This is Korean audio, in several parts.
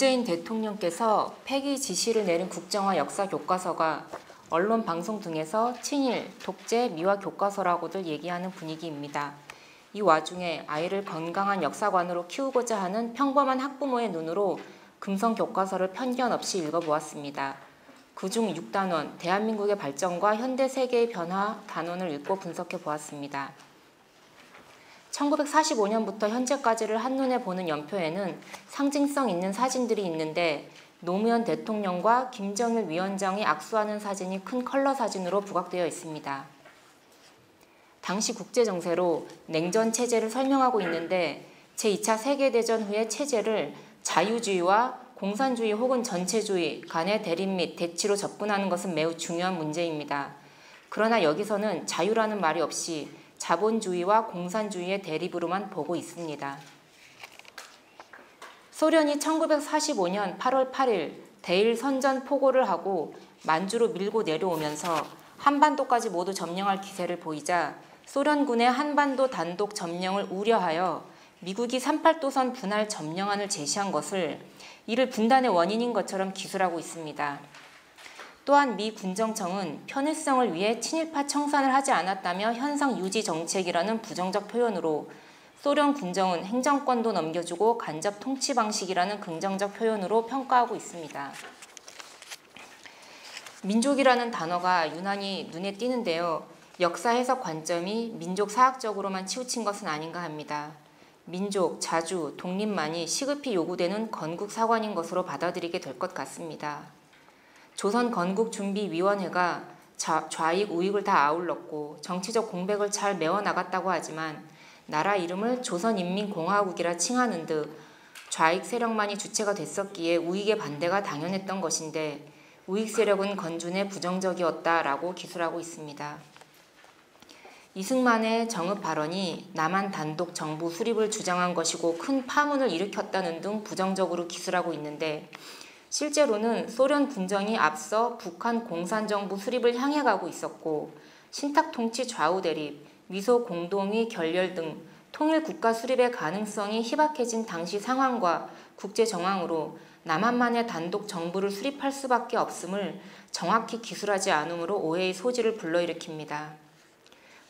문재인 대통령께서 폐기 지시를 내린 국정화 역사 교과서가 언론 방송 등에서 친일, 독재, 미화 교과서라고들 얘기하는 분위기입니다. 이 와중에 아이를 건강한 역사관으로 키우고자 하는 평범한 학부모의 눈으로 금성 교과서를 편견 없이 읽어보았습니다. 그중 6단원, 대한민국의 발전과 현대 세계의 변화 단원을 읽고 분석해 보았습니다. 1945년부터 현재까지를 한눈에 보는 연표에는 상징성 있는 사진들이 있는데 노무현 대통령과 김정일 위원장이 악수하는 사진이 큰 컬러 사진으로 부각되어 있습니다. 당시 국제정세로 냉전 체제를 설명하고 있는데 제2차 세계대전 후의 체제를 자유주의와 공산주의 혹은 전체주의 간의 대립 및 대치로 접근하는 것은 매우 중요한 문제입니다. 그러나 여기서는 자유라는 말이 없이 자본주의와 공산주의의 대립으로만 보고 있습니다. 소련이 1945년 8월 8일 대일 선전 포고를 하고 만주로 밀고 내려오면서 한반도까지 모두 점령할 기세를 보이자 소련군의 한반도 단독 점령을 우려하여 미국이 38도선 분할 점령안을 제시한 것을 이를 분단의 원인인 것처럼 기술하고 있습니다. 또한 미 군정청은 편의성을 위해 친일파 청산을 하지 않았다며 현상 유지 정책이라는 부정적 표현으로 소련 군정은 행정권도 넘겨주고 간접 통치 방식이라는 긍정적 표현으로 평가하고 있습니다. 민족이라는 단어가 유난히 눈에 띄는데요. 역사 해석 관점이 민족 사학적으로만 치우친 것은 아닌가 합니다. 민족, 자주, 독립만이 시급히 요구되는 건국 사관인 것으로 받아들이게 될 것 같습니다. 조선 건국준비위원회가 좌익 우익을 다 아울렀고 정치적 공백을 잘 메워나갔다고 하지만 나라 이름을 조선인민공화국이라 칭하는 듯 좌익 세력만이 주체가 됐었기에 우익의 반대가 당연했던 것인데 우익 세력은 건준에 부정적이었다라고 기술하고 있습니다. 이승만의 정읍 발언이 남한 단독 정부 수립을 주장한 것이고 큰 파문을 일으켰다는 등 부정적으로 기술하고 있는데 실제로는 소련 군정이 앞서 북한 공산정부 수립을 향해 가고 있었고 신탁통치 좌우 대립, 위소 공동의 결렬 등 통일 국가 수립의 가능성이 희박해진 당시 상황과 국제 정황으로 남한만의 단독 정부를 수립할 수밖에 없음을 정확히 기술하지 않으므로 오해의 소지를 불러일으킵니다.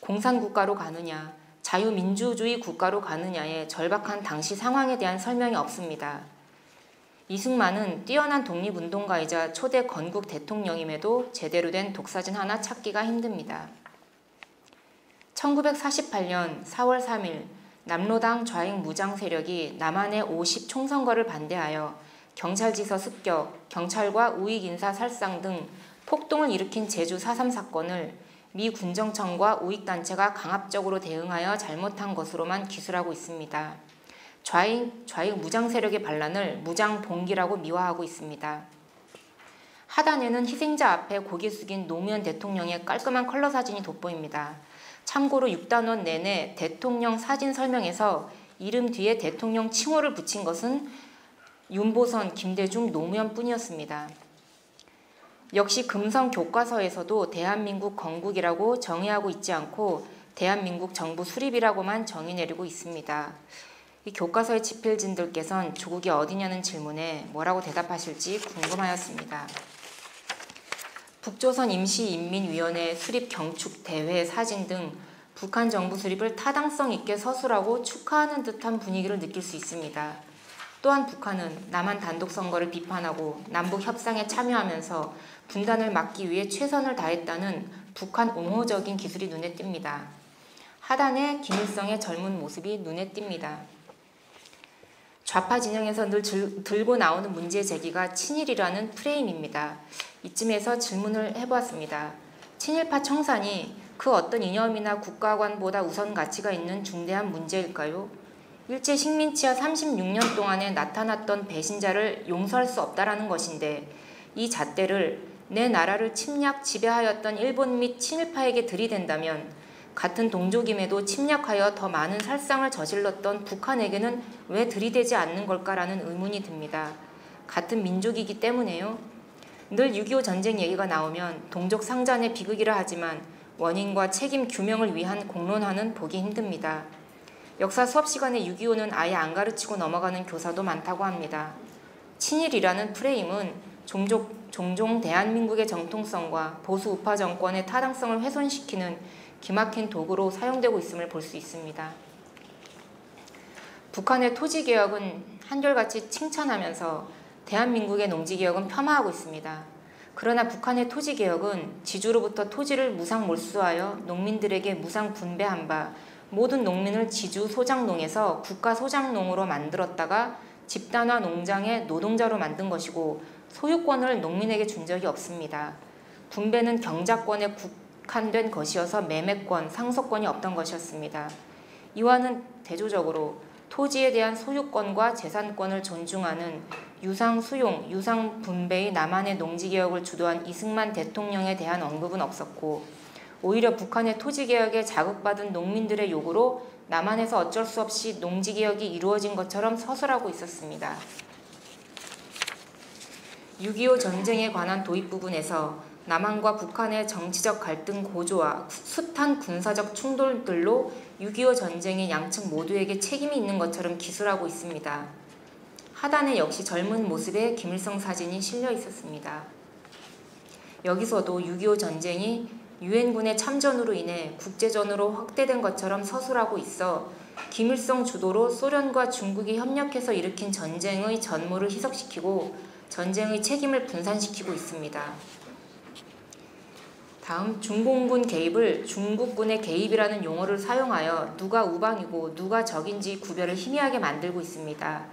공산국가로 가느냐, 자유민주주의 국가로 가느냐의 절박한 당시 상황에 대한 설명이 없습니다. 이승만은 뛰어난 독립운동가이자 초대 건국 대통령임에도 제대로 된 독사진 하나 찾기가 힘듭니다. 1948년 4월 3일 남로당 좌익 무장 세력이 남한의 50 총선거를 반대하여 경찰지서 습격, 경찰과 우익 인사 살상 등 폭동을 일으킨 제주 4.3 사건을 미 군정청과 우익단체가 강압적으로 대응하여 잘못한 것으로만 기술하고 있습니다. 좌익 무장 세력의 반란을 무장 봉기라고 미화하고 있습니다. 하단에는 희생자 앞에 고개 숙인 노무현 대통령의 깔끔한 컬러 사진이 돋보입니다. 참고로 6단원 내내 대통령 사진 설명에서 이름 뒤에 대통령 칭호를 붙인 것은 윤보선, 김대중, 노무현 뿐이었습니다. 역시 금성 교과서에서도 대한민국 건국이라고 정의하고 있지 않고 대한민국 정부 수립이라고만 정의 내리고 있습니다. 이 교과서의 집필진들께서는 조국이 어디냐는 질문에 뭐라고 대답하실지 궁금하였습니다. 북조선 임시인민위원회 수립 경축 대회 사진 등 북한 정부 수립을 타당성 있게 서술하고 축하하는 듯한 분위기를 느낄 수 있습니다. 또한 북한은 남한 단독 선거를 비판하고 남북 협상에 참여하면서 분단을 막기 위해 최선을 다했다는 북한 옹호적인 기술이 눈에 띕니다. 하단에 김일성의 젊은 모습이 눈에 띕니다. 좌파 진영에서 늘 들고 나오는 문제 제기가 친일이라는 프레임입니다. 이쯤에서 질문을 해보았습니다. 친일파 청산이 그 어떤 이념이나 국가관보다 우선 가치가 있는 중대한 문제일까요? 일제 식민지하 36년 동안에 나타났던 배신자를 용서할 수 없다라는 것인데 이 잣대를 내 나라를 침략 지배하였던 일본 및 친일파에게 들이댄다면 같은 동족임에도 침략하여 더 많은 살상을 저질렀던 북한에게는 왜 들이대지 않는 걸까라는 의문이 듭니다. 같은 민족이기 때문에요. 늘 6.25 전쟁 얘기가 나오면 동족 상잔의 비극이라 하지만 원인과 책임 규명을 위한 공론화는 보기 힘듭니다. 역사 수업 시간에 6.25는 아예 안 가르치고 넘어가는 교사도 많다고 합니다. 친일이라는 프레임은 종종 대한민국의 정통성과 보수 우파 정권의 타당성을 훼손시키는 기막힌 도구로 사용되고 있음을 볼 수 있습니다. 북한의 토지개혁은 한결같이 칭찬하면서 대한민국의 농지개혁은 폄하하고 있습니다. 그러나 북한의 토지개혁은 지주로부터 토지를 무상 몰수하여 농민들에게 무상 분배한 바 모든 농민을 지주 소장농에서 국가 소장농으로 만들었다가 집단화 농장의 노동자로 만든 것이고 소유권을 농민에게 준 적이 없습니다. 분배는 경작권에 국한된 것이어서 매매권, 상속권이 없던 것이었습니다. 이와는 대조적으로 토지에 대한 소유권과 재산권을 존중하는 유상 수용, 유상 분배의 남한의 농지개혁을 주도한 이승만 대통령에 대한 언급은 없었고 오히려 북한의 토지개혁에 자극받은 농민들의 요구로 남한에서 어쩔 수 없이 농지개혁이 이루어진 것처럼 서술하고 있었습니다. 6.25 전쟁에 관한 도입 부분에서 남한과 북한의 정치적 갈등 고조와 숱한 군사적 충돌들로 6.25 전쟁의 양측 모두에게 책임이 있는 것처럼 기술하고 있습니다. 하단에 역시 젊은 모습의 김일성 사진이 실려 있었습니다. 여기서도 6.25 전쟁이 유엔군의 참전으로 인해 국제전으로 확대된 것처럼 서술하고 있어 김일성 주도로 소련과 중국이 협력해서 일으킨 전쟁의 전모를 희석시키고 전쟁의 책임을 분산시키고 있습니다. 다음 중공군 개입을 중국군의 개입이라는 용어를 사용하여 누가 우방이고 누가 적인지 구별을 희미하게 만들고 있습니다.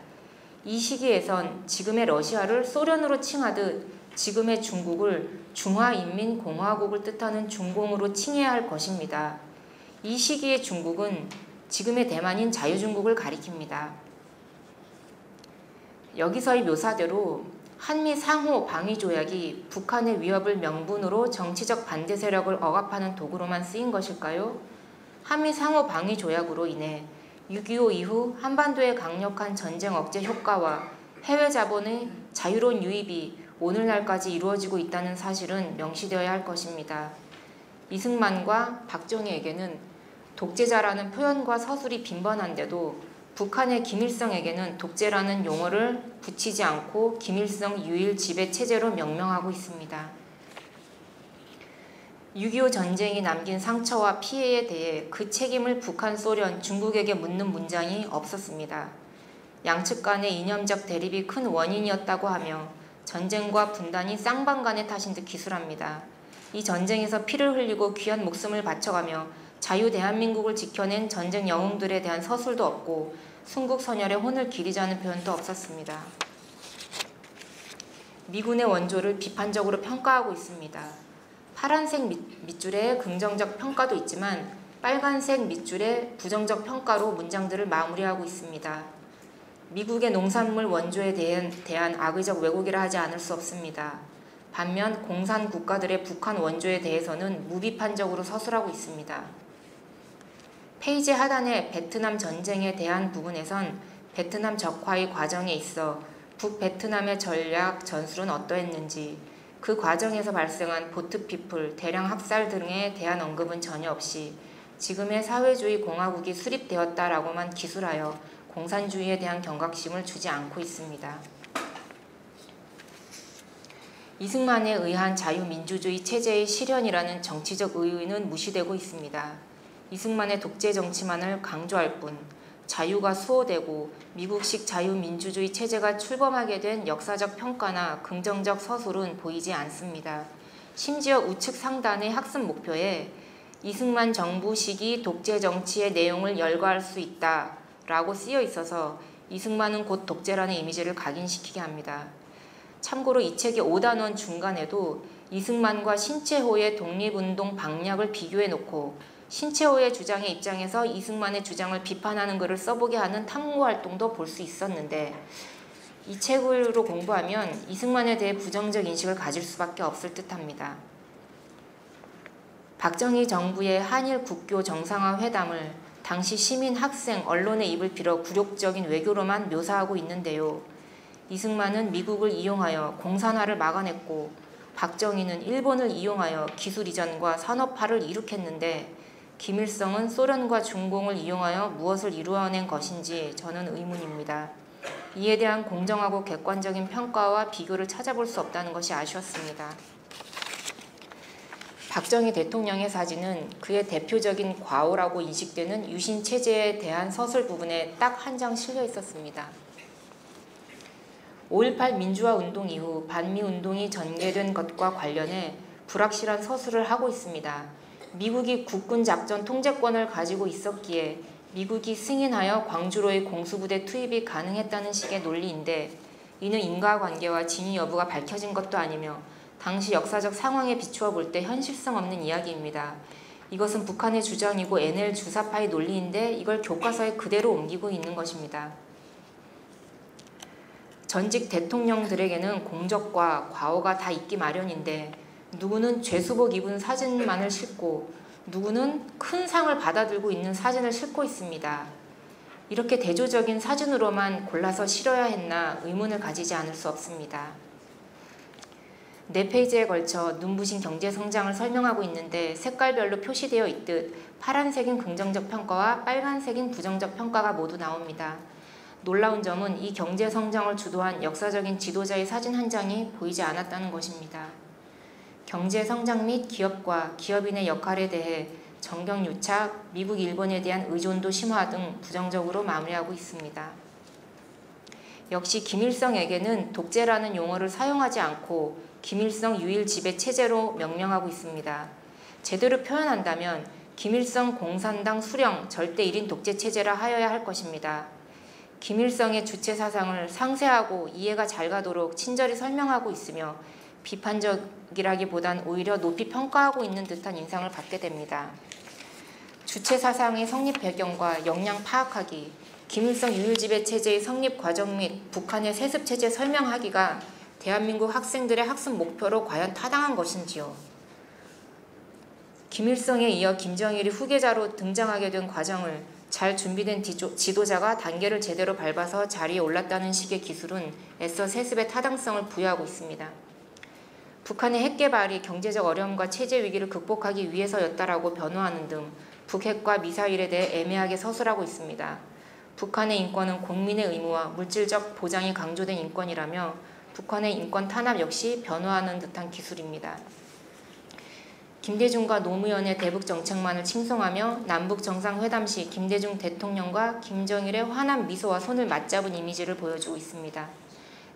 이 시기에선 지금의 러시아를 소련으로 칭하듯 지금의 중국을 중화인민공화국을 뜻하는 중공으로 칭해야 할 것입니다. 이 시기의 중국은 지금의 대만인 자유중국을 가리킵니다. 여기서의 묘사대로 한미 상호 방위 조약이 북한의 위협을 명분으로 정치적 반대 세력을 억압하는 도구로만 쓰인 것일까요? 한미 상호 방위 조약으로 인해 6.25 이후 한반도의 강력한 전쟁 억제 효과와 해외 자본의 자유로운 유입이 오늘날까지 이루어지고 있다는 사실은 명시되어야 할 것입니다. 이승만과 박정희에게는 독재자라는 표현과 서술이 빈번한데도 북한의 김일성에게는 독재라는 용어를 붙이지 않고 김일성 유일 지배 체제로 명명하고 있습니다. 6.25 전쟁이 남긴 상처와 피해에 대해 그 책임을 북한, 소련, 중국에게 묻는 문장이 없었습니다. 양측 간의 이념적 대립이 큰 원인이었다고 하며 전쟁과 분단이 쌍방간의 탓인 듯 기술합니다. 이 전쟁에서 피를 흘리고 귀한 목숨을 바쳐가며 자유 대한민국을 지켜낸 전쟁 영웅들에 대한 서술도 없고 순국선열의 혼을 기리자는 표현도 없었습니다. 미군의 원조를 비판적으로 평가하고 있습니다. 파란색 밑줄에 긍정적 평가도 있지만 빨간색 밑줄에 부정적 평가로 문장들을 마무리하고 있습니다. 미국의 농산물 원조에 대한 악의적 왜곡이라 하지 않을 수 없습니다. 반면 공산 국가들의 북한 원조에 대해서는 무비판적으로 서술하고 있습니다. 페이지 하단의 베트남 전쟁에 대한 부분에선 베트남 적화의 과정에 있어 북베트남의 전략 전술은 어떠했는지, 그 과정에서 발생한 보트피플, 대량 학살 등에 대한 언급은 전혀 없이 지금의 사회주의 공화국이 수립되었다라고만 기술하여 공산주의에 대한 경각심을 주지 않고 있습니다. 이승만에 의한 자유민주주의 체제의 실현이라는 정치적 의의는 무시되고 있습니다. 이승만의 독재 정치만을 강조할 뿐 자유가 수호되고 미국식 자유민주주의 체제가 출범하게 된 역사적 평가나 긍정적 서술은 보이지 않습니다. 심지어 우측 상단의 학습 목표에 이승만 정부 시기 독재 정치의 내용을 열거할 수 있다 라고 쓰여 있어서 이승만은 곧 독재라는 이미지를 각인시키게 합니다. 참고로 이 책의 5단원 중간에도 이승만과 신채호의 독립운동 방략을 비교해놓고 신채호의 주장의 입장에서 이승만의 주장을 비판하는 글을 써보게 하는 탐구활동도 볼 수 있었는데 이 책으로 공부하면 이승만에 대해 부정적 인식을 가질 수밖에 없을 듯합니다. 박정희 정부의 한일 국교 정상화 회담을 당시 시민, 학생, 언론의 입을 빌어 굴욕적인 외교로만 묘사하고 있는데요. 이승만은 미국을 이용하여 공산화를 막아냈고 박정희는 일본을 이용하여 기술 이전과 산업화를 이룩했는데 김일성은 소련과 중공을 이용하여 무엇을 이루어낸 것인지 저는 의문입니다. 이에 대한 공정하고 객관적인 평가와 비교를 찾아볼 수 없다는 것이 아쉬웠습니다. 박정희 대통령의 사진은 그의 대표적인 과오라고 인식되는 유신 체제에 대한 서술 부분에 딱 한 장 실려 있었습니다. 5.18 민주화 운동 이후 반미 운동이 전개된 것과 관련해 불확실한 서술을 하고 있습니다. 미국이 국군 작전 통제권을 가지고 있었기에 미국이 승인하여 광주로의 공수부대 투입이 가능했다는 식의 논리인데, 이는 인과관계와 진위 여부가 밝혀진 것도 아니며 당시 역사적 상황에 비추어 볼 때 현실성 없는 이야기입니다. 이것은 북한의 주장이고 NL 주사파의 논리인데 이걸 교과서에 그대로 옮기고 있는 것입니다. 전직 대통령들에게는 공적과 과오가 다 있기 마련인데, 누구는 죄수복 입은 사진만을 싣고 누구는 큰 상을 받아들고 있는 사진을 싣고 있습니다. 이렇게 대조적인 사진으로만 골라서 실어야 했나 의문을 가지지 않을 수 없습니다. 4페이지에 걸쳐 눈부신 경제 성장을 설명하고 있는데 색깔별로 표시되어 있듯 파란색인 긍정적 평가와 빨간색인 부정적 평가가 모두 나옵니다. 놀라운 점은 이 경제 성장을 주도한 역사적인 지도자의 사진 한 장이 보이지 않았다는 것입니다. 경제 성장 및 기업과 기업인의 역할에 대해 정경유착, 미국, 일본에 대한 의존도 심화 등 부정적으로 마무리하고 있습니다. 역시 김일성에게는 독재라는 용어를 사용하지 않고 김일성 유일 지배 체제로 명명하고 있습니다. 제대로 표현한다면 김일성 공산당 수령 절대 1인 독재 체제라 하여야 할 것입니다. 김일성의 주체 사상을 상세하고 이해가 잘 가도록 친절히 설명하고 있으며 비판적이라기보단 오히려 높이 평가하고 있는 듯한 인상을 받게 됩니다. 주체 사상의 성립 배경과 역량 파악하기, 김일성 유일지배 체제의 성립 과정 및 북한의 세습 체제 설명하기가 대한민국 학생들의 학습 목표로 과연 타당한 것인지요. 김일성에 이어 김정일이 후계자로 등장하게 된 과정을 잘 준비된 지도자가 단계를 제대로 밟아서 자리에 올랐다는 식의 기술은 애써 세습의 타당성을 부여하고 있습니다. 북한의 핵 개발이 경제적 어려움과 체제 위기를 극복하기 위해서였다라고 변호하는 등 북핵과 미사일에 대해 애매하게 서술하고 있습니다. 북한의 인권은 국민의 의무와 물질적 보장이 강조된 인권이라며 북한의 인권 탄압 역시 변호하는 듯한 기술입니다. 김대중과 노무현의 대북 정책만을 칭송하며 남북 정상회담 시 김대중 대통령과 김정일의 환한 미소와 손을 맞잡은 이미지를 보여주고 있습니다.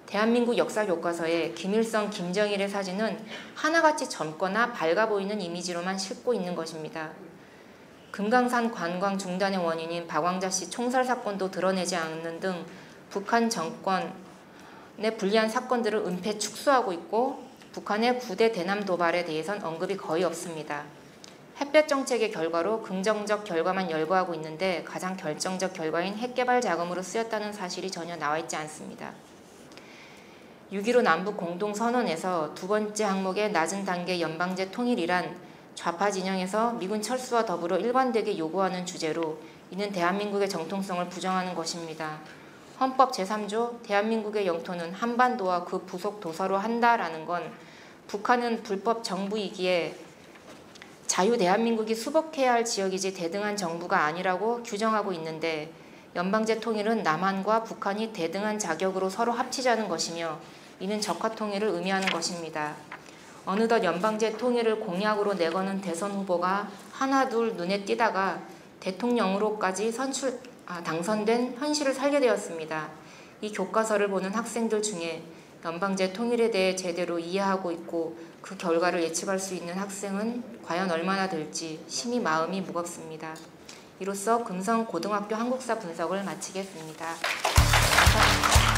대한민국 역사 교과서에 김일성, 김정일의 사진은 하나같이 젊거나 밝아 보이는 이미지로만 싣고 있는 것입니다. 금강산 관광 중단의 원인인 박왕자 씨 총살 사건도 드러내지 않는 등 북한 정권의 불리한 사건들을 은폐 축소하고 있고 북한의 9대 대남 도발에 대해선 언급이 거의 없습니다. 햇볕 정책의 결과로 긍정적 결과만 열거하고 있는데 가장 결정적 결과인 핵개발 자금으로 쓰였다는 사실이 전혀 나와 있지 않습니다. 6.15 남북 공동선언에서 두 번째 항목의 낮은 단계 연방제 통일이란 좌파 진영에서 미군 철수와 더불어 일관되게 요구하는 주제로 이는 대한민국의 정통성을 부정하는 것입니다. 헌법 제3조 대한민국의 영토는 한반도와 그 부속 도서로 한다라는 건 북한은 불법 정부이기에 자유 대한민국이 수복해야 할 지역이지 대등한 정부가 아니라고 규정하고 있는데 연방제 통일은 남한과 북한이 대등한 자격으로 서로 합치자는 것이며 이는 적화 통일을 의미하는 것입니다. 어느덧 연방제 통일을 공약으로 내거는 대선 후보가 하나둘 눈에 띄다가 대통령으로까지 당선된 현실을 살게 되었습니다. 이 교과서를 보는 학생들 중에 연방제 통일에 대해 제대로 이해하고 있고 그 결과를 예측할 수 있는 학생은 과연 얼마나 될지 심히 마음이 무겁습니다. 이로써 금성고등학교 한국사 분석을 마치겠습니다. 감사합니다.